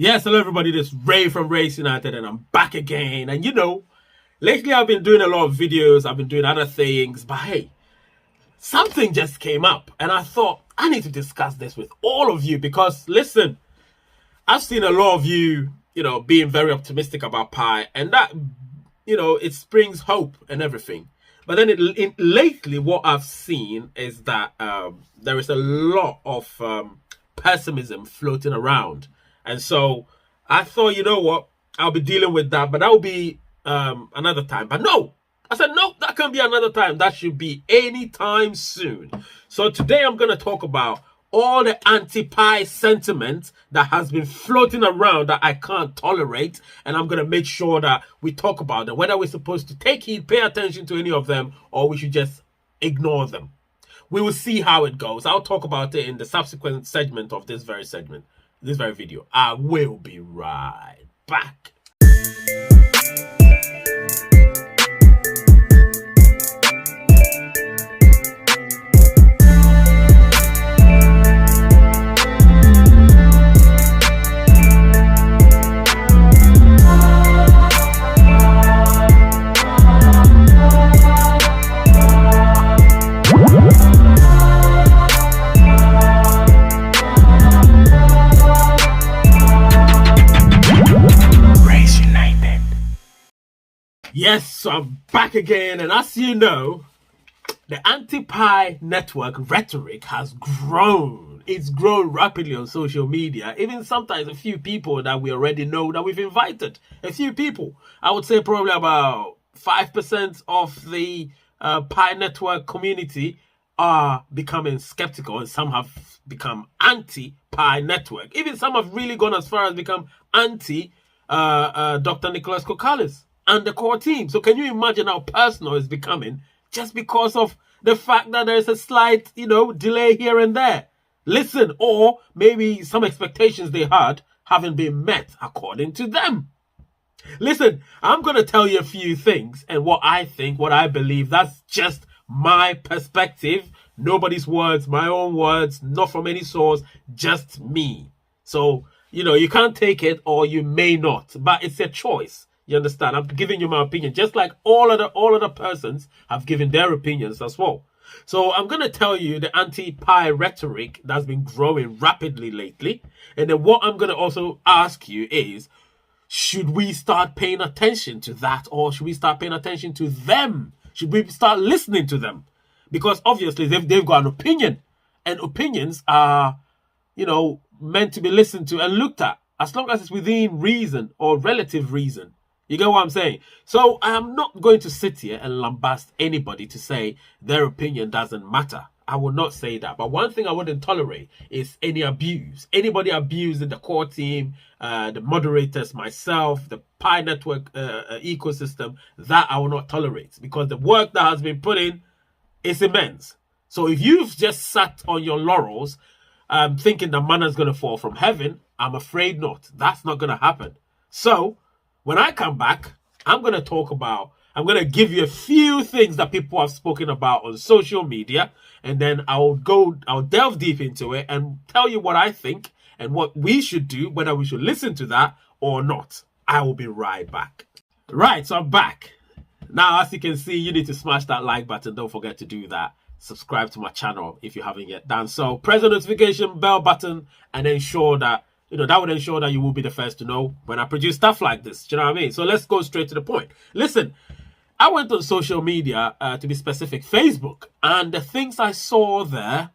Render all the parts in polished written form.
Yes, hello everybody, this is Ray from Race United and I'm back again. And lately I've been doing a lot of videos, I've been doing other things, but hey, something just came up and I thought I need to discuss this with all of you because listen, I've seen a lot of you, being very optimistic about Pi and that, it springs hope and everything. But then lately what I've seen is that there is a lot of pessimism floating around. And so I thought, you know what, I'll be dealing with that, but that will be another time. But no, I said, no, that can't be another time. That should be anytime soon. So today I'm going to talk about all the anti-Pi sentiment that has been floating around that I can't tolerate. And I'm going to make sure that we talk about them, whether we're supposed to take heed, pay attention to any of them, or we should just ignore them. We will see how it goes. I'll talk about it in the subsequent segment of this very video. I will be right back. Yes, so I'm back again, and as you know, the anti-Pi network rhetoric has grown. It's grown rapidly on social media. Even sometimes a few people that we already know that we've invited. A few people. I would say probably about 5% of the Pi network community are becoming skeptical, and some have become anti-Pi network. Even some have really gone as far as become anti Dr. Nicholas Kokalis and the core team. So can you imagine how personal it's becoming just because of the fact that there's a slight, delay here and there? Listen, or maybe some expectations they had haven't been met according to them. Listen, I'm going to tell you a few things and what I think, what I believe. That's just my perspective. Nobody's words, my own words, not from any source, just me. So, you can't take it or you may not, but it's a choice. You understand? I'm giving you my opinion, just like all other persons have given their opinions as well. So I'm going to tell you the anti-Pi rhetoric that's been growing rapidly lately. And then what I'm going to also ask you is, should we start paying attention to that, or should we start paying attention to them? Should we start listening to them? Because obviously they've got an opinion, and opinions are, meant to be listened to and looked at as long as it's within reason or relative reason. You get what I'm saying? So I'm not going to sit here and lambast anybody to say their opinion doesn't matter. I will not say that. But one thing I wouldn't tolerate is any abuse. Anybody abusing the core team, the moderators, myself, the Pi network ecosystem, that I will not tolerate. Because the work that has been put in is immense. So if you've just sat on your laurels thinking that manna's going to fall from heaven, I'm afraid not. That's not going to happen. So when I come back, I'm going to give you a few things that people have spoken about on social media. And then I'll delve deep into it and tell you what I think and what we should do, whether we should listen to that or not. I will be right back. Right, so I'm back. Now, as you can see, you need to smash that like button. Don't forget to do that. Subscribe to my channel if you haven't yet done so. Press the notification bell button and ensure that that would ensure that you will be the first to know when I produce stuff like this. Do you know what I mean? So let's go straight to the point. Listen, I went on social media, to be specific, Facebook, and the things I saw there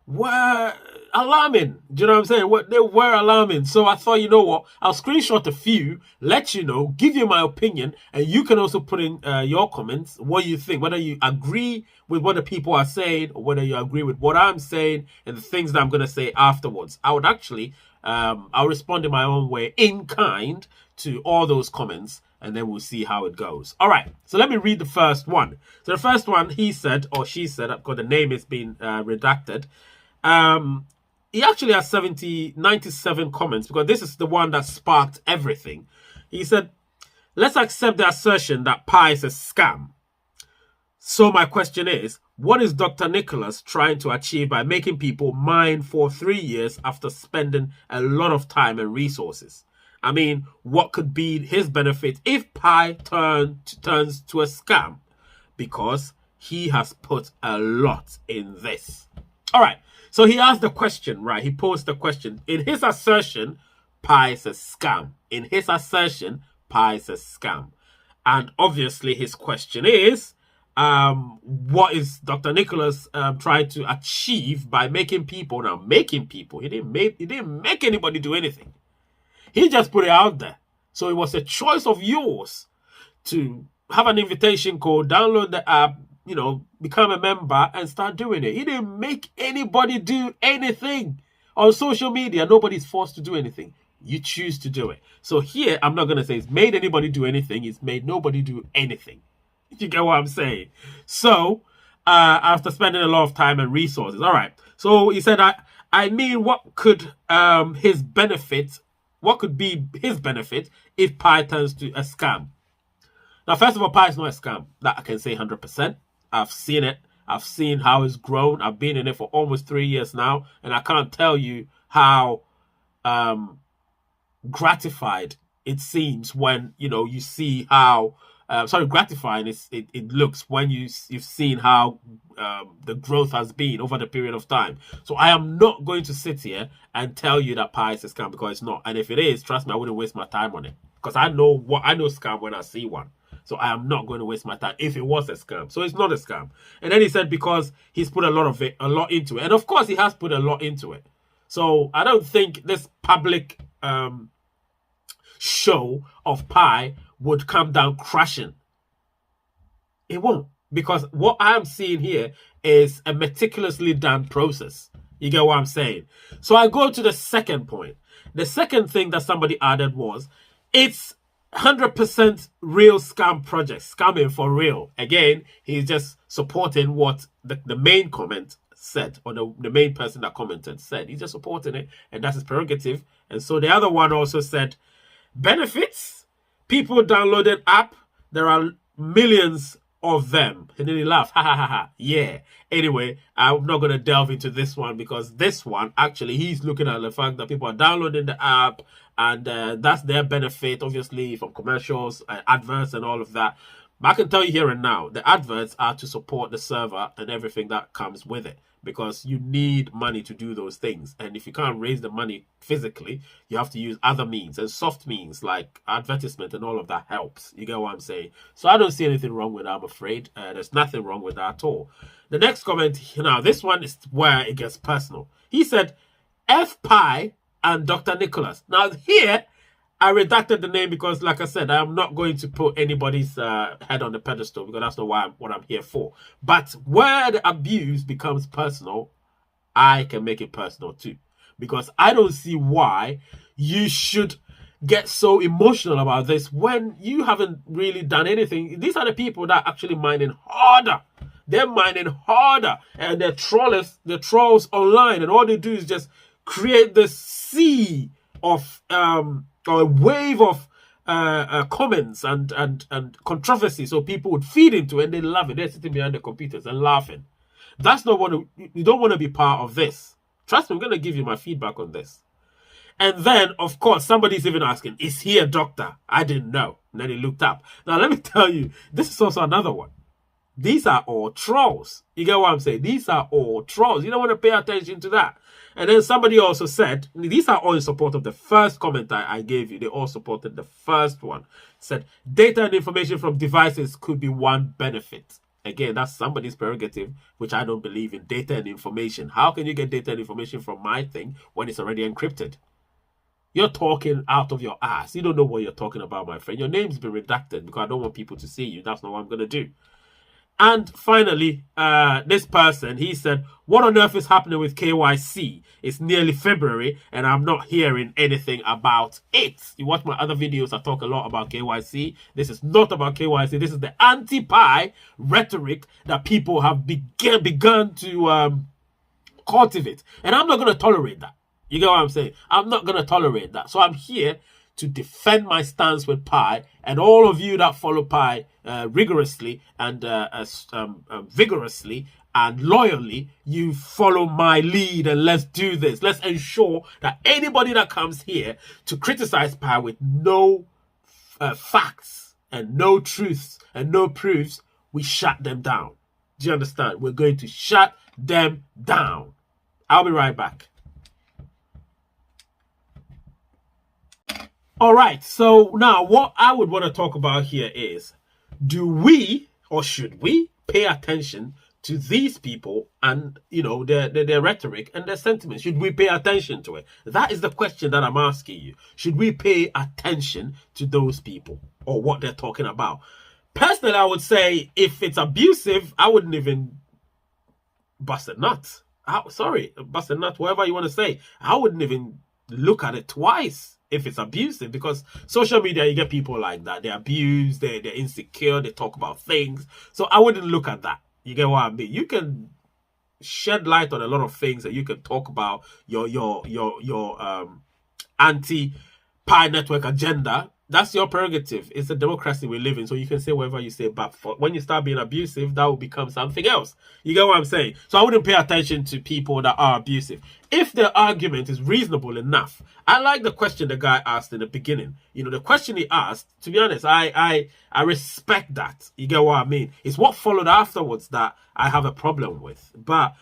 were alarming. Do you know what I'm saying? They were alarming. So I thought, you know what? I'll screenshot a few, let you know, give you my opinion, and you can also put in your comments, what you think, whether you agree with what the people are saying, or whether you agree with what I'm saying and the things that I'm going to say afterwards. I would actually, I'll respond in my own way, in kind, to all those comments, and then we'll see how it goes. All right, so let me read the first one. So the first one, he said, or she said, because the name is being redacted, he actually has 97 comments, because this is the one that sparked everything. He said, let's accept the assertion that Pi is a scam. So my question is, What is Dr. Nicholas trying to achieve by making people mine for 3 years after spending a lot of time and resources? I mean, what could be his benefit if Pi turns to a scam? Because he has put a lot in this. All right, so he asked the question, right? He posed the question. In his assertion, Pi is a scam. In his assertion, Pi is a scam. And obviously his question is, what is Dr. Nicholas trying to achieve by making people? Now, making people, he didn't make anybody do anything. He just put it out there. So it was a choice of yours to have an invitation code, download the app, you know, become a member and start doing it. He didn't make anybody do anything. On social media, nobody's forced to do anything. You choose to do it. So here, I'm not going to say it's made anybody do anything. It's made nobody do anything. You get what I'm saying? So, after spending a lot of time and resources. All right. So he said, I mean, what could be his benefit if Pi turns to a scam? Now, first of all, Pi is not a scam. That I can say 100%. I've seen it. I've seen how it's grown. I've been in it for almost 3 years now. And I can't tell you how gratified it seems when, you know, you see how, gratifying it looks when you've seen how the growth has been over the period of time. So I am not going to sit here and tell you that Pi is a scam, because it's not. And if it is, trust me, I wouldn't waste my time on it, because I know scam when I see one. So I am not going to waste my time if it was a scam. So it's not a scam. And then he said because he's put a lot into it. And of course he has put a lot into it. So I don't think this public show of Pi would come down crashing. It won't. Because what I'm seeing here is a meticulously done process. You get what I'm saying? So I go to the second point. The second thing that somebody added was, it's 100% real scam project, scamming for real. Again, he's just supporting what the main comment said, or the main person that commented said. He's just supporting it, and that's his prerogative. And so the other one also said, benefits, people downloaded app, there are millions of them. And then he laughed, ha ha ha ha, yeah. Anyway, I'm not going to delve into this one, because this one, actually, he's looking at the fact that people are downloading the app, and that's their benefit, obviously, from commercials, adverts, and all of that. But I can tell you here and now, the adverts are to support the server and everything that comes with it, because you need money to do those things. And if you can't raise the money physically, you have to use other means, and soft means like advertisement and all of that helps. You get what I'm saying? So I don't see anything wrong with that, I'm afraid. There's nothing wrong with that at all. The next comment, now this one is where it gets personal. He said, F Pi and Dr. Nicholas. Now here, I redacted the name because, like I said, I am not going to put anybody's head on the pedestal, because that's not what I'm here for. But where the abuse becomes personal, I can make it personal too. Because I don't see why you should get so emotional about this when you haven't really done anything. These are the people that are actually mining harder. They're mining harder, and they're trolls online, and all they do is just create this sea of or a wave of comments and controversy, so people would feed into it and they love it. They're sitting behind the computers and laughing. That's not what you don't want to be part of this. Trust me, I'm going to give you my feedback on this. And then, of course, somebody's even asking, is he a doctor? I didn't know. And then he looked up. Now, let me tell you, this is also another one. These are all trolls. You get what I'm saying? These are all trolls. You don't want to pay attention to that. And then somebody also said, these are all in support of the first comment I gave you. They all supported the first one. Said, data and information from devices could be one benefit. Again, that's somebody's prerogative, which I don't believe in. Data and information. How can you get data and information from my thing when it's already encrypted? You're talking out of your ass. You don't know what you're talking about, my friend. Your name's been redacted because I don't want people to see you. That's not what I'm going to do. And finally, this person, he said, what on earth is happening with KYC? It's nearly February and I'm not hearing anything about it. You watch my other videos, I talk a lot about KYC. This is not about KYC. This is the anti-Pi rhetoric that people have begun to cultivate. And I'm not going to tolerate that. You get what I'm saying? I'm not going to tolerate that. So I'm here to defend my stance with Pi, and all of you that follow Pi rigorously and vigorously, and loyally you follow my lead, and let's do this. Let's ensure that anybody that comes here to criticize Pi with no facts and no truths and no proofs, we shut them down. Do you understand? We're going to shut them down. I'll be right back. All right, so now what I would want to talk about here is, do we or should we pay attention to these people and, you know, their rhetoric and their sentiments? Should we pay attention to it? That is the question that I'm asking you. Should we pay attention to those people or what they're talking about? Personally, I would say if it's abusive, I wouldn't even bust a nut. Bust a nut, whatever you want to say. I wouldn't even look at it twice if it's abusive, because social media, you get people like that. They abuse, they're insecure, they talk about things. So I wouldn't look at that. You get what I mean? You can shed light on a lot of things, and you can talk about your anti-Pi network agenda. That's your prerogative. It's a democracy we live in, so you can say whatever you say. But when you start being abusive, that will become something else. You get what I'm saying? So I wouldn't pay attention to people that are abusive. If the argument is reasonable enough, I like the question the guy asked in the beginning. You know, the question he asked, to be honest, I respect that. You get what I mean? It's what followed afterwards that I have a problem with. But,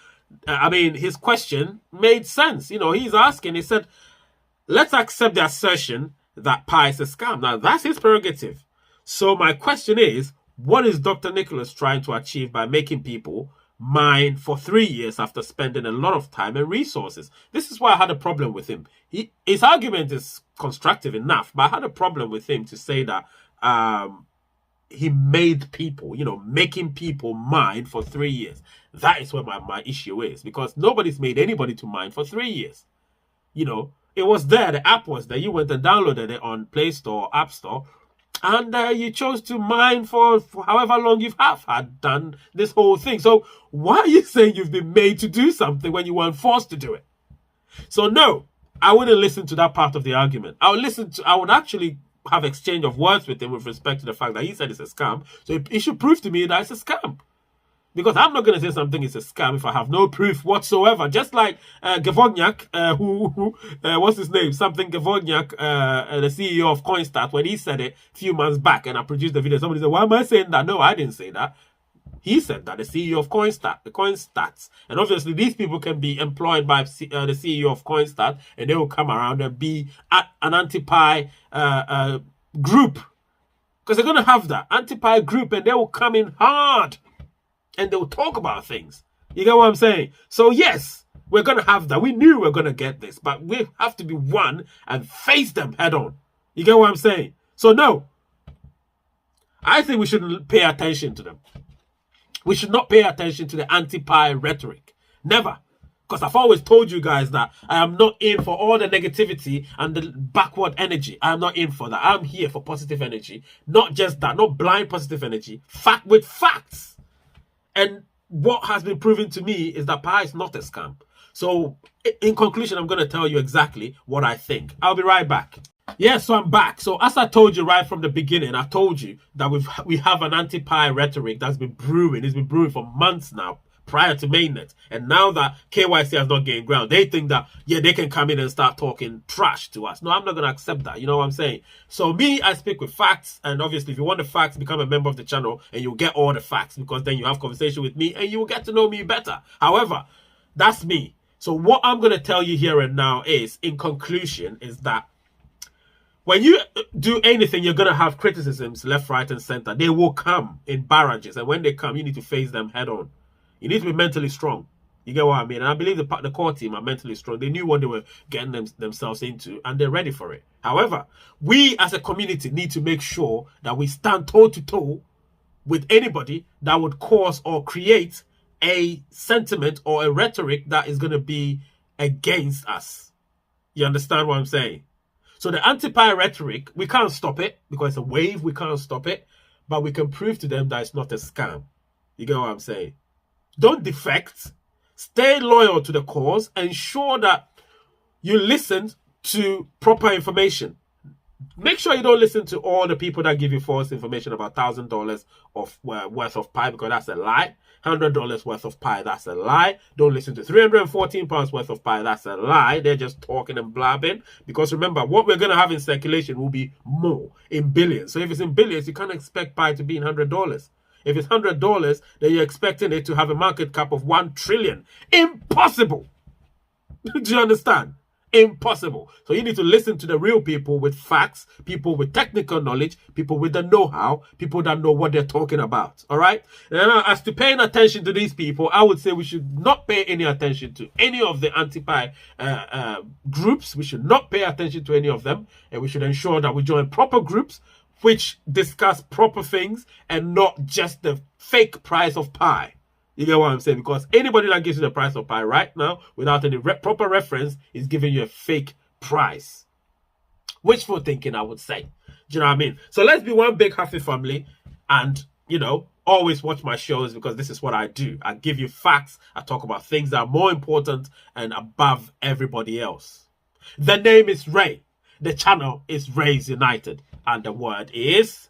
I mean, his question made sense. You know, he's asking, he said, let's accept the assertion that Pi is a scam. Now, that's his prerogative. So my question is, what is Dr. Nicholas trying to achieve by making people mine for 3 years after spending a lot of time and resources? This is why I had a problem with him. His argument is constructive enough, but I had a problem with him to say that he made people, you know, making people mine for 3 years. That is where my issue is, because nobody's made anybody to mine for 3 years. You know, it was there, the app was there. You went and downloaded it on Play Store, App Store, and you chose to mine for however long you have had done this whole thing. So why are you saying you've been made to do something when you weren't forced to do it? So no, I wouldn't listen to that part of the argument. I would actually have exchange of words with him with respect to the fact that he said it's a scam. So he should prove to me that it's a scam. Because I'm not going to say something is a scam if I have no proof whatsoever. Just like Gavogniak, what's his name? Something Gavogniak, the CEO of Coinstat, when he said it a few months back, and I produced the video. Somebody said, why am I saying that? No, I didn't say that. He said that, the CEO of Coinstat, the Coinstats. And obviously, these people can be employed by the CEO of Coinstat, and they will come around and be an anti-Pi group. Because they're going to have that anti-Pi group, and they will come in hard. And they'll talk about things. You get what I'm saying? So yes, we're going to have that. We knew we were going to get this, but we have to be one and face them head on. You get what I'm saying? So no, I think we shouldn't pay attention to them. We should not pay attention to the anti-Pi rhetoric. Never. Because I've always told you guys that I am not in for all the negativity and the backward energy. I am not in for that. I'm here for positive energy. Not just that, not blind positive energy. Fact with facts. And what has been proven to me is that Pi is not a scam. So, in conclusion, I'm going to tell you exactly what I think. I'll be right back. Yeah, so I'm back. So, as I told you right from the beginning, I told you that we have an anti-Pi rhetoric that's been brewing. It's been brewing for months now, prior to mainnet. And now that KYC has not gained ground, they think that, yeah, they can come in and start talking trash to us. No, I'm not going to accept that. You know what I'm saying? So me, I speak with facts. And obviously, if you want the facts, become a member of the channel and you'll get all the facts, because then you have conversation with me and you will get to know me better. However, that's me. So what I'm going to tell you here and now is, in conclusion, is that when you do anything, you're going to have criticisms left, right, and center. They will come in barrages. And when they come, you need to face them head on. You need to be mentally strong. You get what I mean? And I believe the core team are mentally strong. They knew what they were getting themselves into, and they're ready for it. However, we as a community need to make sure that we stand toe-to-toe with anybody that would cause or create a sentiment or a rhetoric that is going to be against us. You understand what I'm saying? So the anti-Pi rhetoric, we can't stop it because it's a wave. We can't stop it. But we can prove to them that it's not a scam. You get what I'm saying? Don't defect. Stay loyal to the cause. Ensure that you listen to proper information. Make sure you don't listen to all the people that give you false information about $1,000 of worth of Pi, because that's a lie. $100 worth of pie. That's a lie. Don't listen to £314 worth of pie. That's a lie. They're just talking and blabbing. Because remember, what we're going to have in circulation will be more, in billions. So if it's in billions, you can't expect pie to be in $100. If it's $100, then you're expecting it to have a market cap of 1 trillion. Impossible. Do you understand? Impossible. So you need to listen to the real people with facts, people with technical knowledge, people with the know-how, people that know what they're talking about. All right? Now, as to paying attention to these people, I would say we should not pay any attention to any of the anti-pie groups. We should not pay attention to any of them. And we should ensure that we join proper groups which discuss proper things and not just the fake price of pie. You get what I'm saying? Because anybody that gives you the price of pie right now without any proper reference is giving you a fake price. Wishful thinking, I would say. Do you know what I mean? So let's be one big happy family and, you know, always watch my shows because this is what I do. I give you facts. I talk about things that are more important and above everybody else. The name is Ray. The channel is Rays United. And the word is...